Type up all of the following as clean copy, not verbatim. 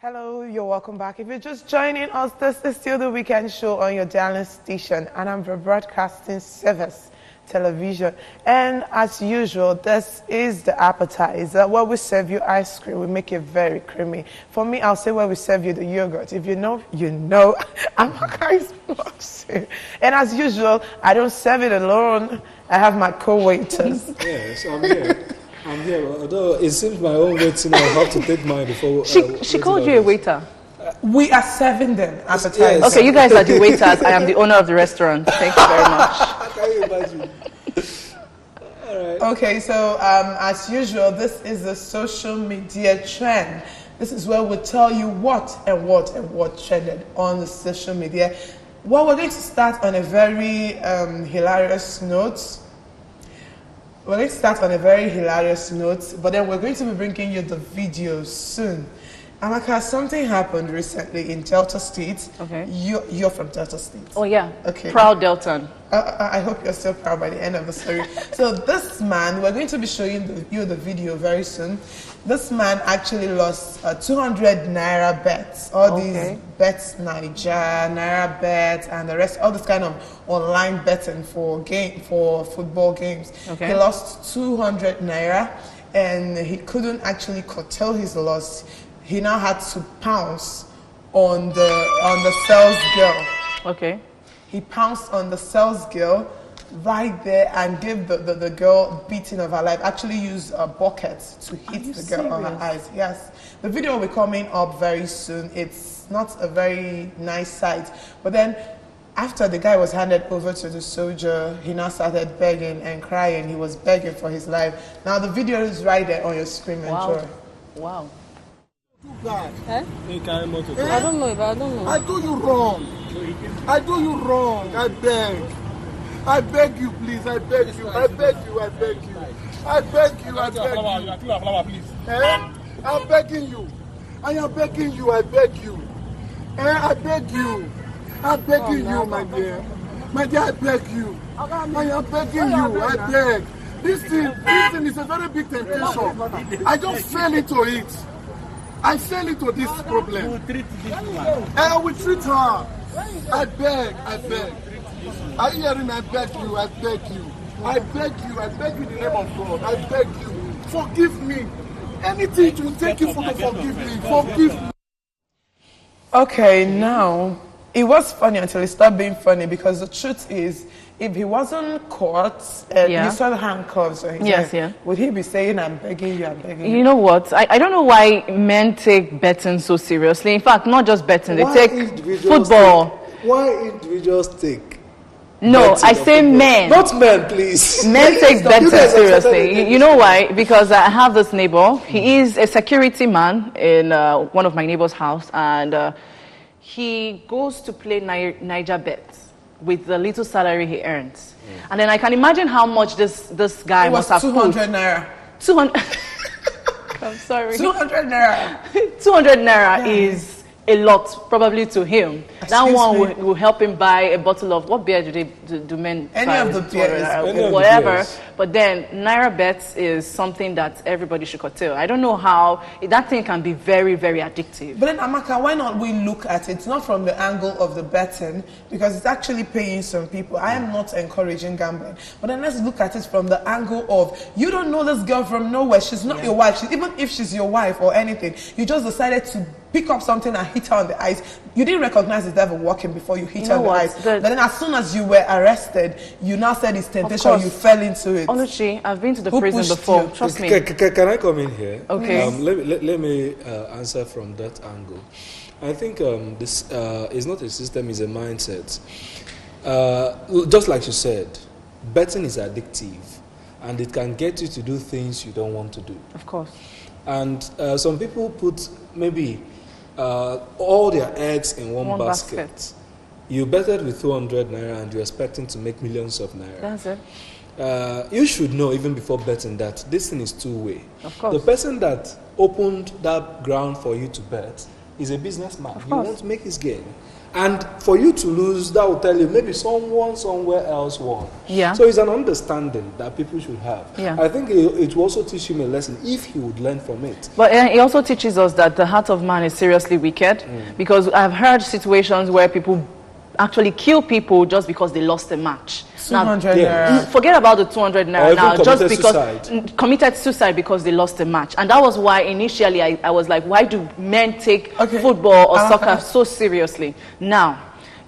Hello, you're welcome back. If you're just joining us, this is still the weekend show on your darling station, Anambra Broadcasting Service Television. And as usual, this is the appetizer. Where we serve you ice cream, we make it very creamy. For me, I'll say where we serve you the yogurt. If you know, you know. I'm a guy's boxing. And as usual, I don't serve it alone. I have my co-waiters. Yes, I'm here. I'm here, although it seems my own waiting, I have to take mine before. She called you a waiter. We are serving them appetizers. Yes. Okay, you guys are the waiters. I am the owner of the restaurant. Thank you very much. Can you imagine? All right. Okay, so as usual, this is the social media trend. This is where we tell you what trended on the social media. Well, we're going to start on a very hilarious note. We're going to start on a very hilarious note, but then we're going to be bringing you the video soon. Amaka, something happened recently in Delta State. Okay. You're from Delta State. Oh yeah. Okay. Proud Delton. I hope you're still proud by the end of the story. So this man, we're going to be showing you the video very soon. This man actually lost 200 naira bets. All these bets, Naira bets, and the rest, all this kind of online betting for football games. Okay. He lost 200 naira, and he couldn't actually curtail his loss. He now had to pounce on the sales girl. Okay. He pounced on the sales girl right there and gave the girl beating of her life. Actually used a bucket to hit the girl on her eyes. Yes. The video will be coming up very soon. It's not a very nice sight. But then after the guy was handed over to the soldier, he now started begging and crying. He was begging for his life. Now the video is right there on your screen. Enjoy. Wow. Eh? I don't know, but I don't know. I do you wrong. I do you wrong. I beg. I beg you, please. I beg you. I beg you. I beg you. I beg you. I beg you. Eh? I'm begging you. I am begging you. I beg you. Eh? I beg you. I'm begging you, my dear. My dear, I beg you. I am begging you. I beg. This thing is a very big temptation. I just fell into it. I fell into this problem. And I will treat her. I beg, I beg. Are you hearing me? I beg you, I beg you. I beg you, I beg you in the name of God. I beg you. Forgive me. Anything to take you for to forgive me. Forgive me. Okay, now, it was funny until it stopped being funny, because the truth is, if he wasn't caught and you saw the handcuffs on his hand, would he be saying, I'm begging you, I'm begging you? You know what? I don't know why men take betting so seriously. In fact, not just betting, they take football. Why individuals take? No, I say men. Not men, please. Men take betting seriously. You know why? Because I have this neighbor. He is a security man in one of my neighbor's house, and he goes to play Niger bets with the little salary he earns. And then I can imagine how much this guy must have 200 naira. 200. I'm sorry. 200 naira. 200 naira is a lot, probably to him. That one will help him buy a bottle of, what beer do men buy? Any of the beers. Whatever. But then Naira bets is something that everybody should curtail. I don't know how that thing can be very, very addictive. But then, Amaka, why not we look at it not from the angle of the betting, because it's actually paying some people. I am not encouraging gambling. But then let's look at it from the angle of, you don't know this girl from nowhere. She's not your wife. Even if she's your wife or anything, you just decided to pick up something and hit her on the eyes. You didn't recognize the devil walking before you hit her on the eyes. But then as soon as you were arrested, you now said it's temptation, you fell into it. Honestly, I've been to the prison before. Trust me. Can I come in here? Okay. Let me answer from that angle. I think this is not a system, it's a mindset. Just like you said, betting is addictive, and it can get you to do things you don't want to do. Of course. And some people put maybe all their eggs in one basket. You betted with 200 naira and you're expecting to make millions of naira. That's it. You should know even before betting that this thing is two-way. Of course. The person that opened that ground for you to bet is a businessman. He wants to make his gain. And for you to lose, that will tell you maybe someone somewhere else won. Yeah. So it's an understanding that people should have. Yeah. I think it will also teach him a lesson if he would learn from it. But it also teaches us that the heart of man is seriously wicked, because I've heard situations where people actually kill people just because they lost a match. 200 Yeah. naira. Forget about the 200 Or naira even now, just committed because suicide. committed suicide because they lost a match. And that was why initially I was like, why do men take Okay. football or soccer so seriously? Now,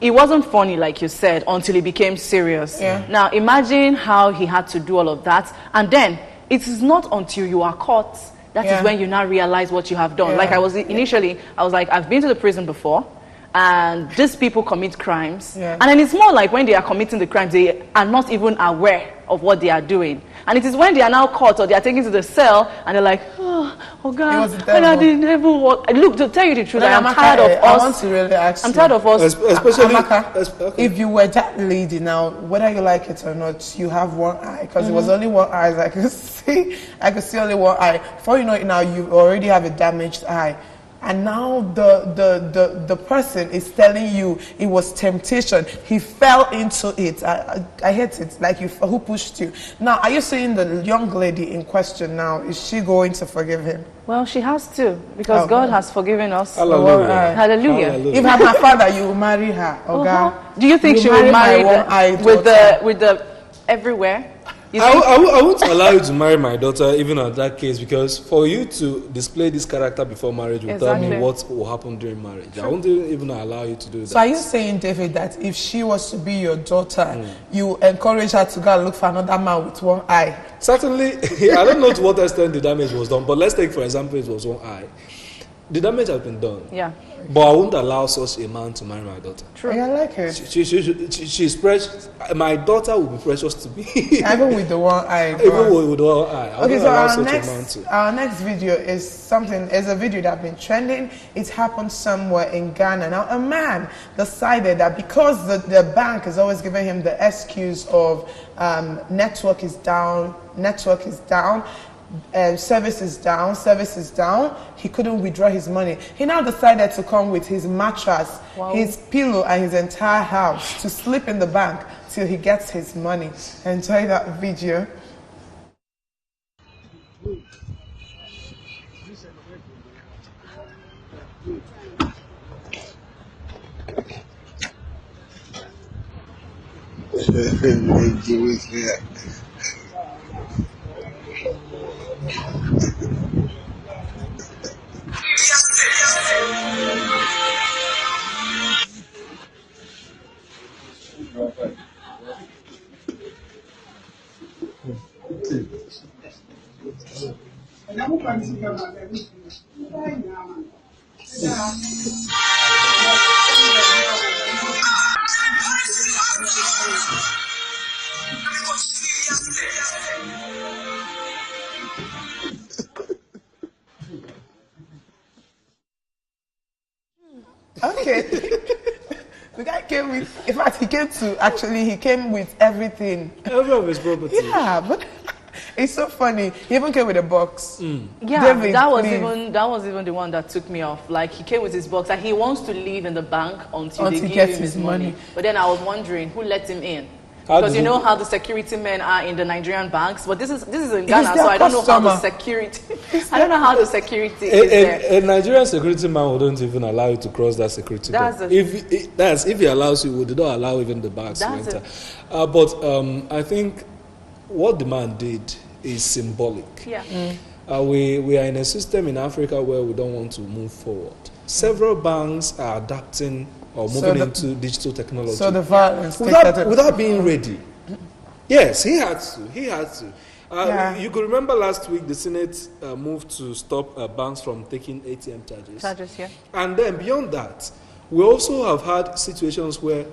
it wasn't funny, like you said, until it became serious. Yeah. Now, imagine how he had to do all of that. And then, it is not until you are caught that is Yeah. when you now realize what you have done. Yeah. Like I was initially, I was like, I've been to the prison before, and these people commit crimes. Yeah. And then it's more like when they are committing the crimes, they are not even aware of what they are doing. And it is when they are now caught or they are taken to the cell and they're like, oh It God, was the and I devil. didn't ever walk. Look, to tell you the truth, I am Amaka, tired of I want us. to really ask I'm you. tired of us. Especially, Amaka, okay. if you were that lady now, whether you like it or not, you have one eye, because it was only one eye. I could see, only one eye. Before you know it, now you already have a damaged eye, and now the person is telling you it was temptation. He fell into it. I hate it. Like who pushed you? Now, are you saying the young lady in question now, is she going to forgive him? Well, she has to, because Oh, God God. has forgiven us. Hallelujah. Hallelujah. If I'm her father, you will marry her. Okay? Do you think she marry will marry my one-eyed with daughter. the everywhere? You I, think? I won't allow you to marry my daughter even at that case, because for you to display this character before marriage will tell me Exactly. what will happen during marriage. I won't even allow you to do that. So are you saying, David, that if she was to be your daughter, you encourage her to go and look for another man with one eye? Certainly, I don't know to what extent the damage was done, but let's take for example it was one eye. The damage has been done, Yeah, but I won't allow such a man to marry my daughter. true. I like it. She's precious. My daughter will be precious to me. Even with the one eye. Even gone. with one eye. I Okay, won't so allow our such a man to. next video is a video that has been trending. It happened somewhere in Ghana. Now, a man decided that because the bank is always giving him the excuse of network is down, service is down, he couldn't withdraw his money. He now decided to come with his mattress, Wow. his pillow, and his entire house to sleep in the bank till he gets his money. Enjoy that video. Okay. The guy came with, in fact, he came with everything. Every of his property. Yeah, but it's so funny. He even came with a box. Yeah, David, that was please. even the one that took me off. Like, he came with his box and he wants to leave in the bank until Until they he give gets him his his money. money. But then I was wondering who let him in. How Because did you know he- how the security men are in the Nigerian banks, but this is in Ghana, their so I don't know how the customer. security. I don't know how the security is there. A Nigerian security man wouldn't even allow you to cross that security That's door. the- If he allows you, would not allow even the bags to That's enter. But I think what the man did is symbolic. Yeah. We are in a system in Africa where we don't want to move forward. Several banks are adapting or So moving the- into digital technology So the violence take without being ready. Yes, he had to. Yeah. You could remember last week the Senate moved to stop banks from taking ATM charges. Charges, yeah. And then beyond that, we also have had situations where,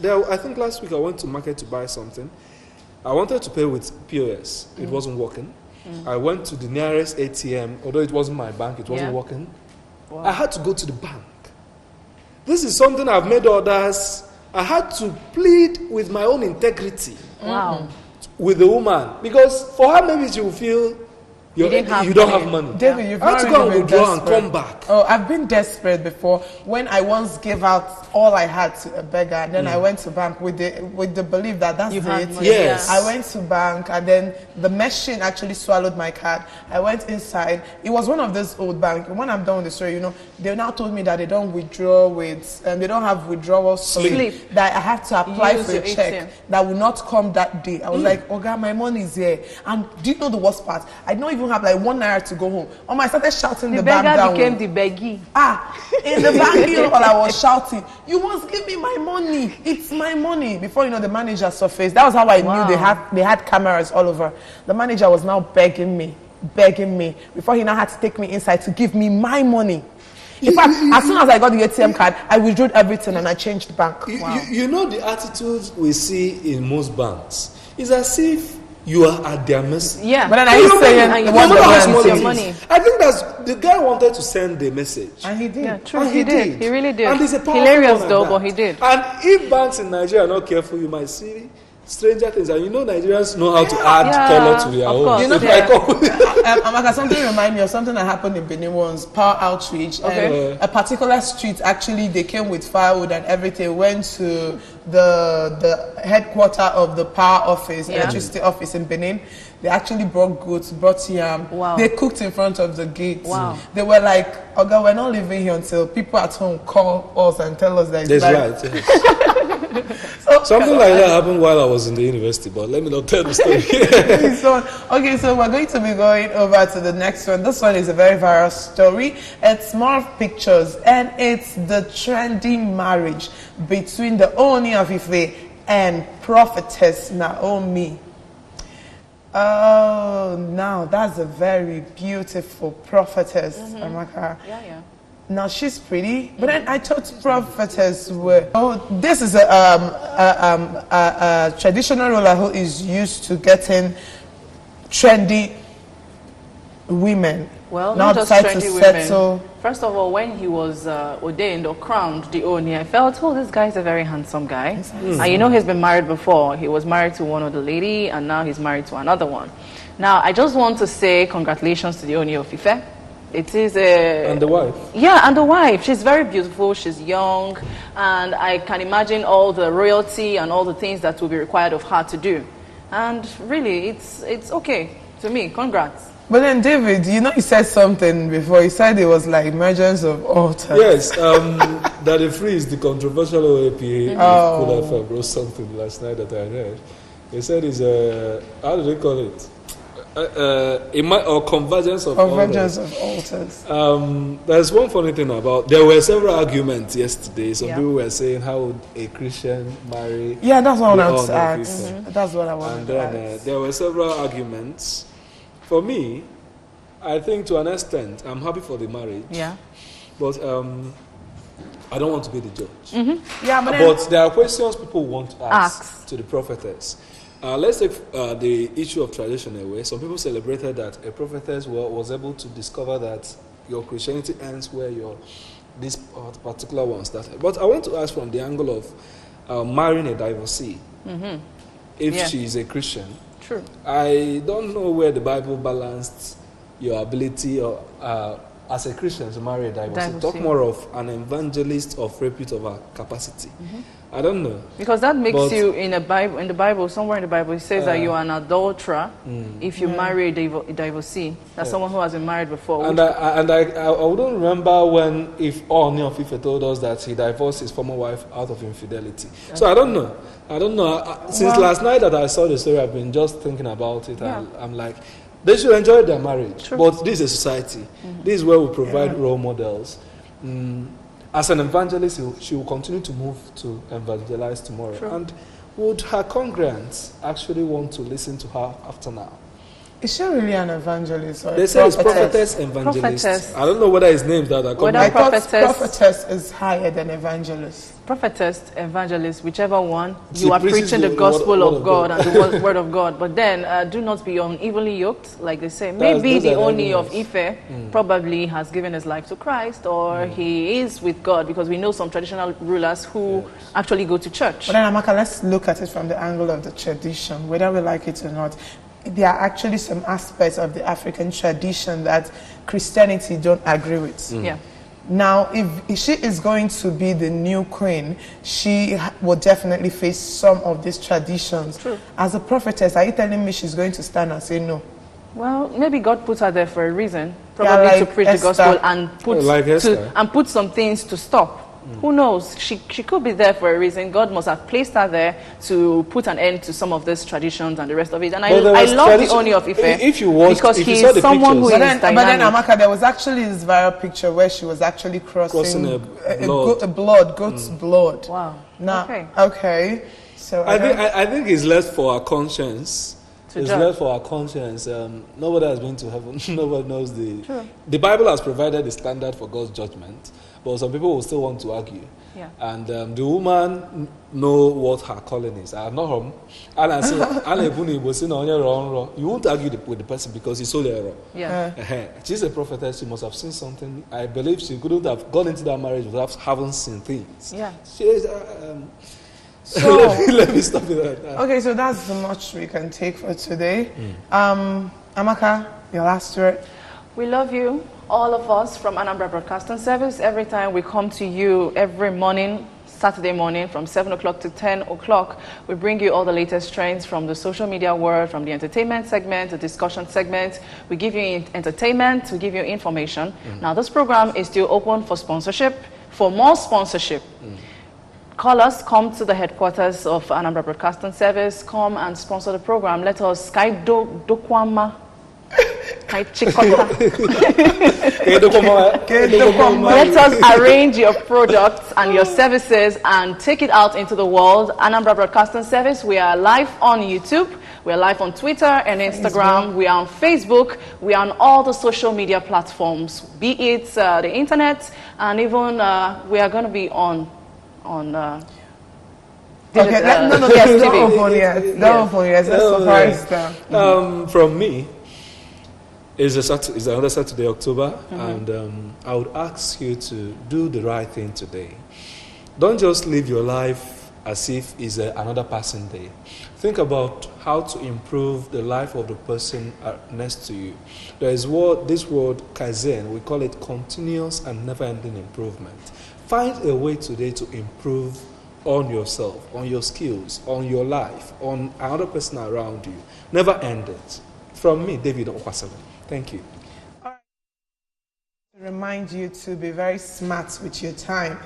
I think last week I went to market to buy something. I wanted to pay with POS. It wasn't working. I went to the nearest ATM, although it wasn't my bank, it wasn't Yeah. working. Wow. I had to go to the bank. This is something I've made others. I had to plead with my own integrity Wow. with the woman, because for her maybe she will feel You didn't have don't money. have money. David, you've I had not to really go and been withdraw and desperate. come back. Oh, I've been desperate before. When I once gave out all I had to a beggar, and then I went to bank with the belief that that's You had it. money, Yes. I went to bank, and then the machine actually swallowed my card. I went inside. It was one of those old banks. When I'm done with the story, you know, they now told me that they don't withdraw with, they don't have withdrawal Slip. that I have to apply Use for your a check ATM. that will not come that day. I was like, oh God, my money is here. And do you know the worst part? I don't even have like 1 naira to go home. I started shouting The the bank beggar down. became the beggy. In the banking hall, I was shouting, you must give me my money. It's my money. Before you know, the manager surfaced. That was how I knew they had cameras all over. The manager was now begging me, before he now had to take me inside to give me my money. In fact, as soon as I got the ATM card, I withdrew everything and I changed the bank. You know the attitude we see in most banks is as if you are at their mercy. Yeah. But then are you saying And it you was don't the know money? how small it's your it is. money. I think that's the guy wanted to send the message. And he did. Yeah, true. And He did. He really did. And it's a powerful Hilarious one like though, that. but he did. And if banks in Nigeria are not careful, you might see stranger things. And you know Nigerians know how to add Yeah, color to their of own. course, If yeah. I come- Amaka, something remind me of something that happened in Benin once, power outreach. Okay. And a particular street, actually, they came with firewood and everything, went to the headquarter of the power office, Yeah. electricity office in Benin. They actually brought goats, brought yam. Wow. They cooked in front of the gate. Wow. They were like, Oga, we're not leaving here until people at home call us and tell us that it's That's live." right. Yes. Something like that happened while I was in the university, but let me not tell the story. Okay, so we're going to be going over to the next one. This one is a very viral story. It's more of pictures, and it's the trendy marriage between the Ooni of Ife and prophetess Naomi. Oh, now that's a very beautiful prophetess, Amaka. Yeah. Now she's pretty, but then I thought prophetess were. Oh, this is a traditional ruler who is used to getting trendy women. Well, now not just decide to trendy settle. women. First of all, when he was ordained or crowned the Oni, I felt, oh, this guy is a very handsome guy. And you know he's been married before. He was married to one other lady, and now he's married to another one. Now, I just want to say congratulations to the Oni of Ife. It is a... And the wife. Yeah, and the wife. She's very beautiful. She's young. And I can imagine all the royalty and all the things that will be required of her to do. And really, it's okay to me. Congrats. But then, David, you know, you said something before. You said it was like emergence of altars. Yes, that the freeze, the controversial OAPA could wrote something last night that I read. They said it's how do they call it? Or convergence of Convergence altars. of altars. There's one funny thing about, there were several arguments yesterday. Some Yeah. people were saying, how would a Christian marry? Yeah, that's what I the wanted to honor of ask. Ife? That's what I wanted And to then ask. there were several arguments. For me, I think to an extent, I'm happy for the marriage. Yeah. But I don't want to be the judge. Yeah, but then, But there are questions people want to ask Ask. to the prophetess. Let's take the issue of tradition away. Some people celebrated that a prophetess was able to discover that your Christianity ends where your this particular one started. But I want to ask from the angle of marrying a divorcee. If Yeah. she is a Christian, True. I don't know where the Bible balanced your ability or as a Christian to marry a divorcee. Talk more of an evangelist of repute of her capacity. I don't know. Because that makes But- you in the Bible, somewhere in the Bible, it says that you are an adulterer if you marry a divorcee. That's someone who has been married before. And I wouldn't remember when, if Ooni of Ife told us that he divorced his former wife out of infidelity. So I don't know. Since last night that I saw the story, I've been just thinking about it. Yeah. And I'm like, they should enjoy their marriage. True. But this is a society. This is where we provide role models. As an evangelist, she will continue to move to evangelize tomorrow. True. And would her congregants actually want to listen to her after now? is she really an evangelist or They a say it's prophetess? prophetess evangelist. Prophetess. I don't know whether his names that are coming. Whether I thought prophetess- prophetess is higher than evangelist. Prophetess, evangelist, whichever one, She you are preaches preaching the the gospel word of of God God. and the word of God. But then do not be unevenly yoked, like they say. Maybe those the are Oni of arguments. Ife probably has given his life to Christ, or he is with God, because we know some traditional rulers who actually go to church. But then, Amaka, let's look at it from the angle of the tradition, whether we like it or not. there are actually some aspects of the African tradition that Christianity don't agree with. Yeah. Now, if she is going to be the new queen, she will definitely face some of these traditions. True. As a prophetess, are you telling me she's going to stand and say no? Well, maybe God put her there for a reason, probably like to preach Esther. the gospel and put some things to stop. Who knows? She could be there for a reason. God must have placed her there to put an end to some of these traditions and the rest of it. And I love the Oni of Ife because he is someone who is dynamic. But then, Amaka, there was actually this viral picture where she was actually crossing goat's blood. Wow. Now, okay. So I think it's left for our conscience. It's judge. left for our conscience. Nobody has been to heaven. Nobody knows the Bible has provided the standard for God's judgment. But some people will still want to argue. Yeah. And the woman know what her calling is. I'm not home. And I say, you won't argue with the person because he's solely wrong. Yeah. She's a prophetess. She must have seen something. I believe she couldn't have gone into that marriage without having seen things. Yeah. So, let me stop it at that. Okay, so that's the much we can take for today. Amaka, your last word. We love you, all of us from Anambra Broadcasting Service. Every time we come to you every morning, Saturday morning from 7 o'clock to 10 o'clock, we bring you all the latest trends from the social media world, from the entertainment segment, the discussion segment. We give you entertainment, we give you information. Now, this program is still open for sponsorship. For more sponsorship, call us, come to the headquarters of Anambra Broadcasting Service, come and sponsor the program. Let us dokwama. Let us arrange your products and your services and take it out into the world. Anambra Broadcasting Service, we are live on YouTube, we are live on Twitter and Instagram, we are on Facebook, we are on all the social media platforms, be it the internet, and even we are going to be on digital, don't open yet. Let's surprise. From me, it's another Saturday, October, and I would ask you to do the right thing today. Don't just live your life as if it's another passing day. Think about how to improve the life of the person next to you. There is this word kaizen, we call it continuous and never-ending improvement. Find a way today to improve on yourself, on your skills, on your life, on another person around you. Never end it. From me, David Okwasale. Thank you. Remind you to be very smart with your time.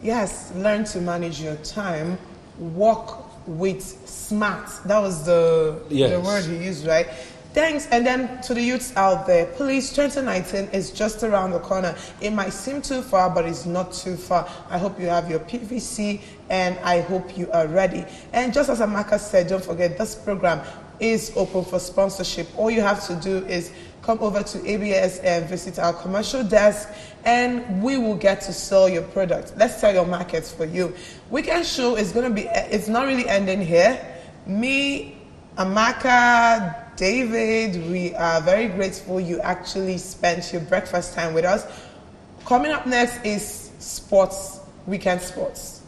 Yes, learn to manage your time. Walk with smart. That was the word he used, right? Thanks. And then to the youths out there, please, 2019 is just around the corner. It might seem too far, but it's not too far. I hope you have your PVC and I hope you are ready. And just as Amaka said, don't forget this program is open for sponsorship. All you have to do is come over to ABS and visit our commercial desk and we will get to sell your product. Let's sell your markets for you. Weekend show is going to be, it's not really ending here. Me, Amaka, David, we are very grateful you actually spent your breakfast time with us. Coming up next is sports, weekend sports.